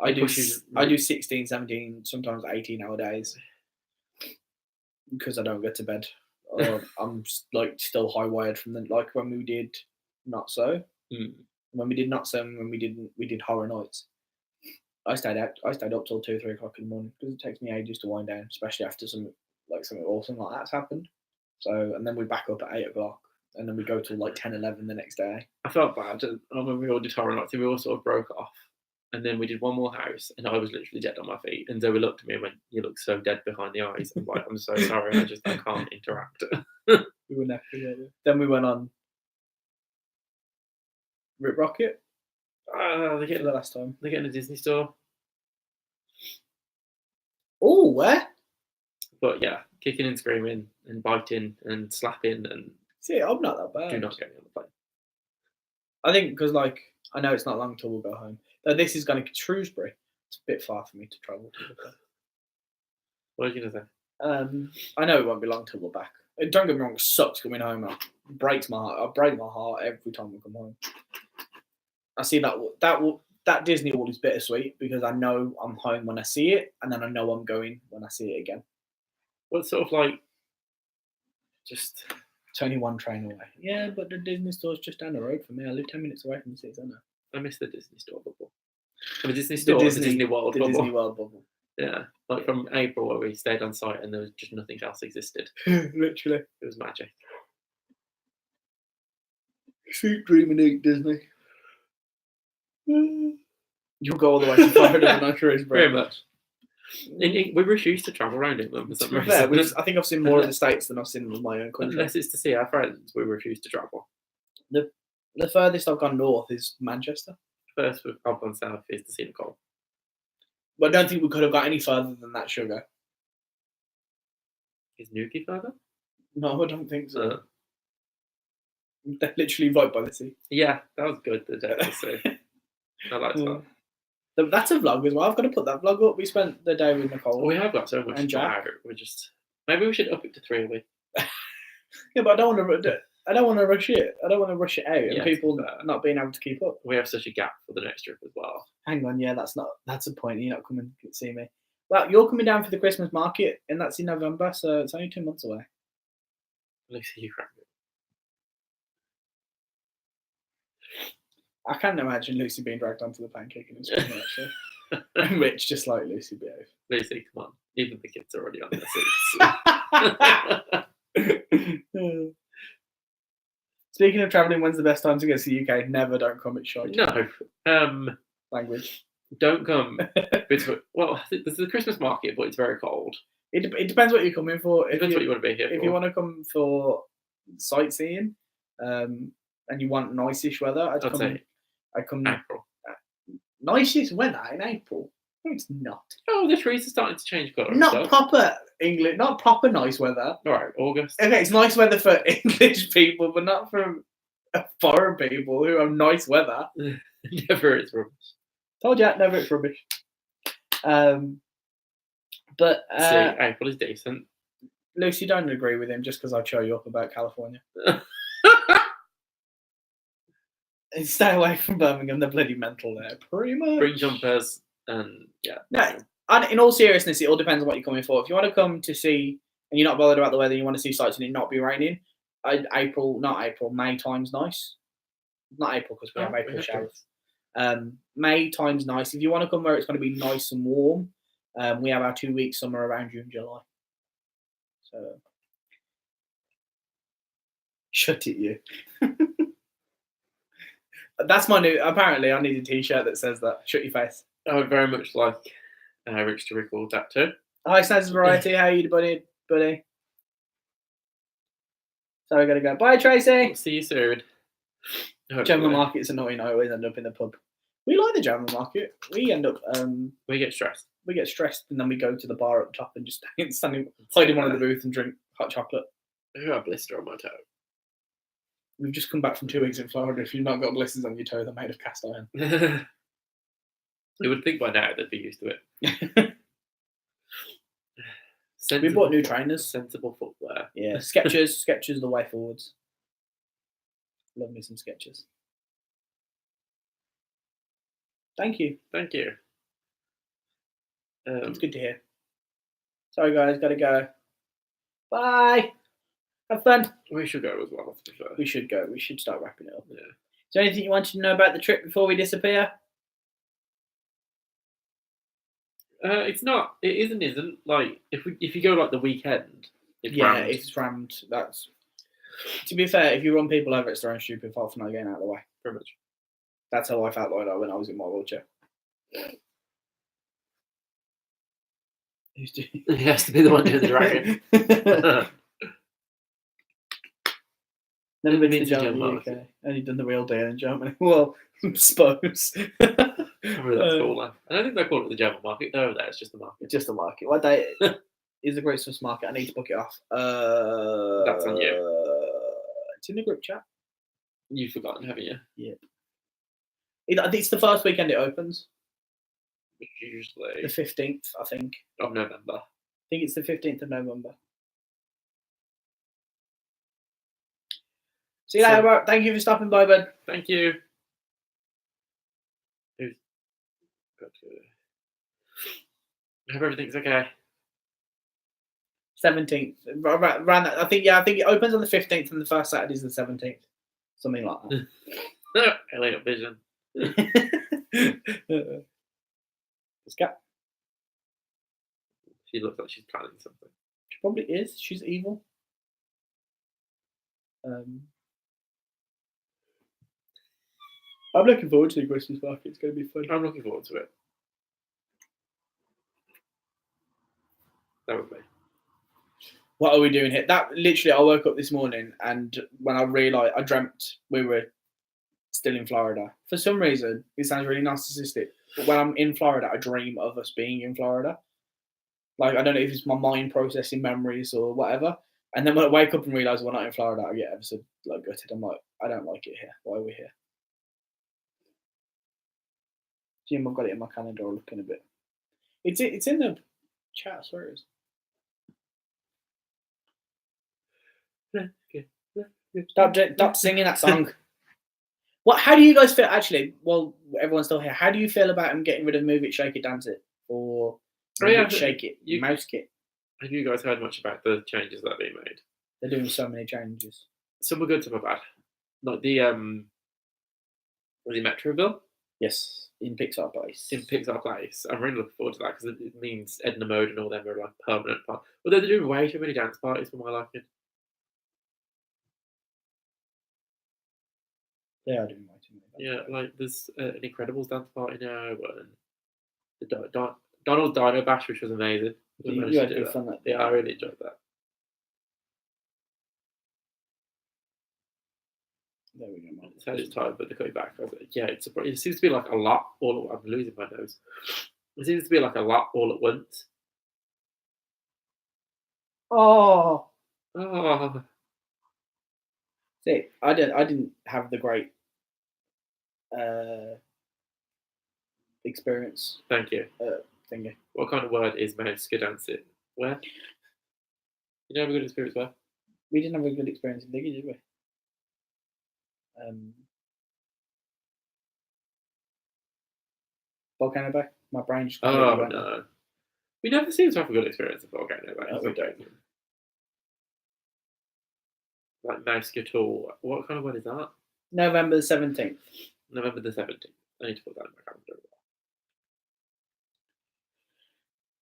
I do 16, 17, sometimes 18-hour days because I don't go to bed. I'm like still high wired from like when we did Not So. When we did Not So, and when we did Horror Nights. I stayed up till 2, 3 o'clock in the morning because it takes me ages to wind down, especially after something awesome like that's happened. So, and then we back up at 8 o'clock, and then we go till like 10, 11 the next day.
I felt bad when we all did Horror Nights, we all sort of broke off. And then we did one more house, and I was literally dead on my feet. And Zoe looked at me and went, "You look so dead behind the eyes." I'm like, "I'm so sorry, I can't interact."
We were napping together. Then we went on Rip Rocket.
They're
For
getting
the last time.
a Disney store.
Oh, where?
But yeah, kicking and screaming and biting and slapping and
See, I'm not that bad.
do not get me on the plane.
I think because like I know it's not long till we'll go home. Though this is going to Shrewsbury. It's a bit far for me to travel to.
What are you gonna say?
I know it won't be long till we're back. Don't get me wrong, it sucks coming home. It breaks my heart. I break my heart every time we come home. I see that Disney World is bittersweet because I know I'm home when I see it, and then I know I'm going when I see it again.
Well, it's sort of like just
It's only one train away. Yeah, but the Disney store's just down the road from me. I live 10 minutes away from the city centre.
I miss the Disney store bubble. The Disney store, the Disney World
the
bubble.
Disney World bubble.
Yeah, like from April where we stayed on site and there was just nothing else existed.
Literally.
It was magic.
Sweet dream and eat Disney. You'll go all the way to Florida and not Shrewsbury.
Very much. We refuse to travel around England for some reason.
I think I've seen more of the States than I've seen of my own country.
Unless it's to see our friends, we refuse to travel.
The furthest I've gone north is Manchester.
First, I've gone south is to see Nicole.
But I don't think we could have got any further than that, Sugar.
Is Nuki further?
No, I don't think so. They're literally right by the sea.
Yeah, that was good, the day to see. I liked that.
That's a vlog as well. I've got to put that vlog up. We spent the day with Nicole.
We have got so much
and Jack.
We're just maybe we should up it to 3 a week.
Yeah, but I don't want to rush it. I don't want to rush it out and people not being able to keep up.
We have such a gap for the next trip as well.
Hang on, yeah, that's a point. You're not coming to see me. Well, you're coming down for the Christmas market, and that's in November, so it's only 2 months away.
Lucy, you crack it.
I can't imagine Lucy being dragged onto the pancake and screaming actually. And Rich just like, Lucy, behave.
Lucy, come on. Even the kids are already on their seats.
Speaking of travelling, when's the best time to go to the UK? Never, don't come, it's shite.
No.
Language.
Don't come. Well, there's the Christmas market, but it's very cold.
It depends what you're coming for.
It depends what you want to be here for.
If you want to come for sightseeing, and you want nice-ish weather, I'd come
April.
nicest weather in April. No, it's not.
Oh, the trees are starting to change colour. and
Not
stuff.
proper English, not proper nice weather.
All right, August.
Okay, it's nice weather for English people, but not for foreign people who have nice weather.
Never is rubbish.
Told you, never it's rubbish. But
See, April is decent.
Lucy, don't agree with him just because I show you up about California. And stay away from Birmingham. They're bloody mental there, pretty much.
Bring jumpers and yeah.
No, and in all seriousness, it all depends on what you're coming for. If you want to come to see and you're not bothered about the weather, you want to see sights and it not be raining, May time's nice. Not April because we have April showers. May time's nice. If you want to come where it's going to be nice and warm, we have our 2 week summer around June, July. So, shut it, you. That's my new. Apparently, I need a T-shirt that says that. Shut your face.
I would very much like Rich to record that too.
Hi, Snaz's Variety. How are you, buddy? So I gotta go. Bye, Tracy.
See you soon.
General Market's annoying. I always end up in the pub. We like the General Market. We end up.
We get stressed.
We get stressed, and then we go to the bar up top and just hide in one of the booths and drink hot chocolate.
I got a blister on my toe.
We've just come back from 2 weeks in Florida. If you've not got blisters on your toe, they're made of cast iron.
You would think by now they'd be used to it.
We bought new trainers.
Sensible footwear.
Yeah, Skechers. Skechers are the way forwards. Love me some Skechers. Thank you.
Thank you.
It's good to hear. Sorry, guys. Gotta go. Bye. Have fun.
We should go as well, to be fair.
We should go. We should start wrapping it up.
Yeah.
Is there anything you wanted to know about the trip before we disappear?
It's not. It isn't. Like if you go like the weekend, it's rammed.
It's rammed. That's. To be fair, if you run people over, it's their own stupid fault for not getting out of the way.
Pretty much.
That's how I felt like that when I was in my wheelchair.
He has to be the one doing the dragging.
Never been to Germany, UK. Only done the real deal in Germany. Well, I suppose.
Probably that's cool. I don't think they call it the German market. They're over there. It's just the market.
It's just a market. What day is the Great Swiss market? I need to book it off.
That's on you.
It's in the group chat.
You've forgotten, haven't you?
Yeah. I think it's the first weekend it opens.
Usually.
The 15th, I think.
Of November.
I think it's the 15th of November. See you later, bro. Thank you for stopping by, bud.
Thank you. I hope everything's okay.
17th. Around that. I think it opens on the 15th and the first Saturday is the 17th. Something like that.
Elliot Vision.
Scat.
She looks like she's planning something.
She probably is. She's evil. I'm looking forward to the Christmas market. It's going to be fun.
I'm looking forward to it. That was me.
What are we doing here? That literally, I woke up this morning and when I realised, I dreamt we were still in Florida. For some reason, it sounds really narcissistic, but when I'm in Florida, I dream of us being in Florida. Like, I don't know if it's my mind processing memories or whatever. And then when I wake up and realise we're not in Florida, I get ever so like gutted. I'm like, I don't like it here. Why are we here? Jim, I've got it in my calendar looking a bit. It's in the chat, sorry. Stop singing that song. How do you guys feel? Actually, well, everyone's still here. How do you feel about him getting rid of Move It, Shake It, Dance It, or Move It, Shake It, Mouse Kit?
Have you guys heard much about the changes that are being made?
They're doing so many changes.
Some are good, some are bad. Like the Metroville.
Yes, in Pixar Place.
In Pixar Place, I'm really looking forward to that because it means Edna Mode and all them are like permanent part. But they're doing way too many dance parties for my liking.
They are doing way too many.
Yeah, like there's an Incredibles dance party now, and the Donald Dino Bash, which was amazing.
You had good fun that day.
Yeah, I really enjoyed that.
There we go.
So it's tired, but they're coming back. Yeah, it seems to be like a lot all at I'm losing my nose. It seems to be like a lot all at once.
Oh,
Oh,
see, I didn't have the great experience
thank you.
thingy.
What kind of word is Mount Where? You don't have a good experience where?
We didn't have a good experience in thingy, did we? Volcano Bay. My brain just completely
Oh
went.
no. We never seem to have a good experience at Volcano Bay.
No, we don't.
Like Mount What kind of word is that?
November the 17th.
November the 17th. I need to put that in my calendar.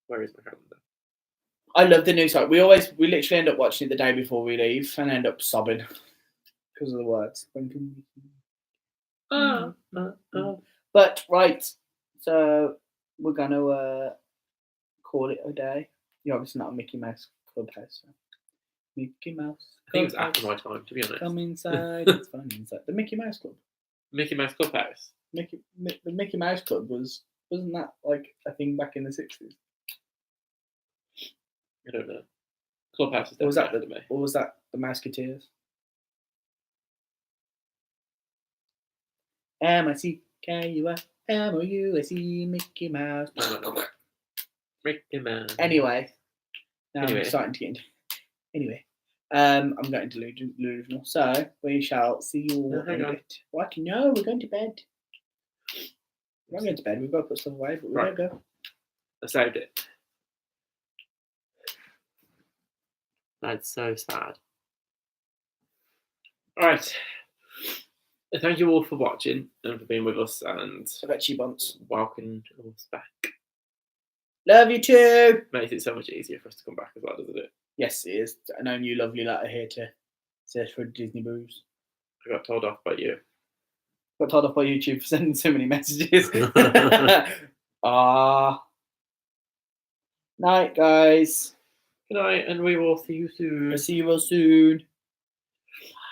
Where is my calendar?
I love the new site. We literally end up watching it the day before we leave and end up sobbing because of the words. But right, so we're gonna call it a day. You're obviously not a Mickey Mouse Clubhouse. So. Mickey Mouse.
I think it was after my time, to be honest.
Come inside. It's fun inside. The Mickey Mouse Club.
Mickey Mouse Clubhouse.
The Mickey Mouse Club wasn't that like a thing back in the 60s?
I don't know. Clubhouse is
Or was that
definitely after me.
Or was that the Mouseketeers? MICKUSMOUSE Mickey Mouse.
No. Mickey Mouse.
Anyway, now
Anyway.
I'm starting to get into. Anyway, I'm going delusional. So we shall see you all in a bit. What? No, we're going to bed. We're not going to bed. We've got to put stuff away, but we
Right.
don't go.
I saved it. That's so sad. Alright. Thank you all for watching and for being with us, and
I got cheap bumps.
welcome us back.
Love you too.
Makes it so much easier for us to come back as well, doesn't it?
Yes, it is. I know you lovely lot are here to search for Disney booze.
I got told off by you.
Got told off by YouTube for sending so many messages. Night, guys.
Good night, and we will see you soon.
I'll see you all soon.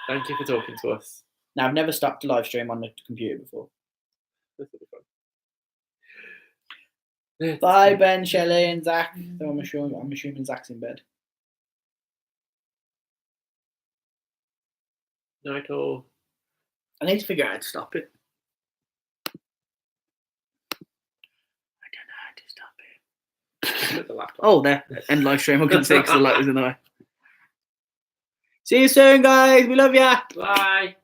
Thank you for talking to us.
Now, I've never stopped a live stream on the computer before.
This will be fun.
Bye, Ben, Shelley, and Zach. So I'm assuming Zach's in bed.
Night all.
I need to figure out how to stop it. I don't know how to stop it.
Put the laptop.
Oh, there. End live stream. I couldn't see because the light was in the way. See you soon, guys. We love ya.
Bye.